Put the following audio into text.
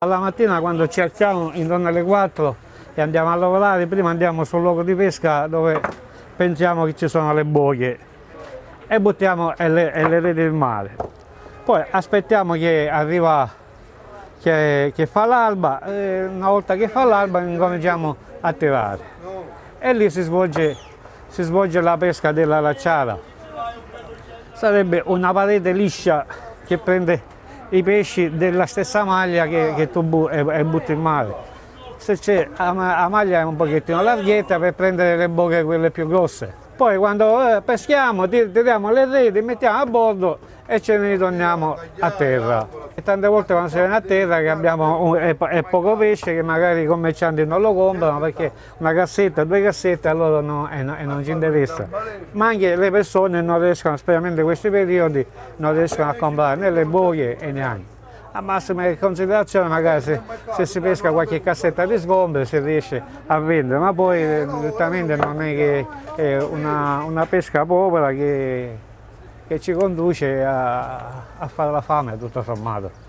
Alla mattina quando ci alziamo intorno alle 4 e andiamo a lavorare, prima andiamo sul luogo di pesca dove pensiamo che ci sono le boie e buttiamo le reti del mare. Poi aspettiamo che arriva, che fa l'alba, una volta che fa l'alba incominciamo a tirare e lì si svolge la pesca della lacciata. Sarebbe una parete liscia che prende i pesci della stessa maglia che tu butti in mare. Se c'è la maglia è un pochettino larghetta per prendere le bocche quelle più grosse. Poi quando peschiamo tiriamo le reti, mettiamo a bordo e ce ne ritorniamo a terra. E tante volte quando si viene a terra che abbiamo è poco pesce che magari i commercianti non lo comprano perché una cassetta, 2 cassette a loro non ci interessa. Ma anche le persone non riescono, specialmente in questi periodi, non riescono a comprare né le boie e neanche. A massima considerazione magari se si pesca qualche cassetta di sgombero si riesce a vendere, ma poi direttamente non è che è una pesca povera che ci conduce a fare la fame tutto sommato.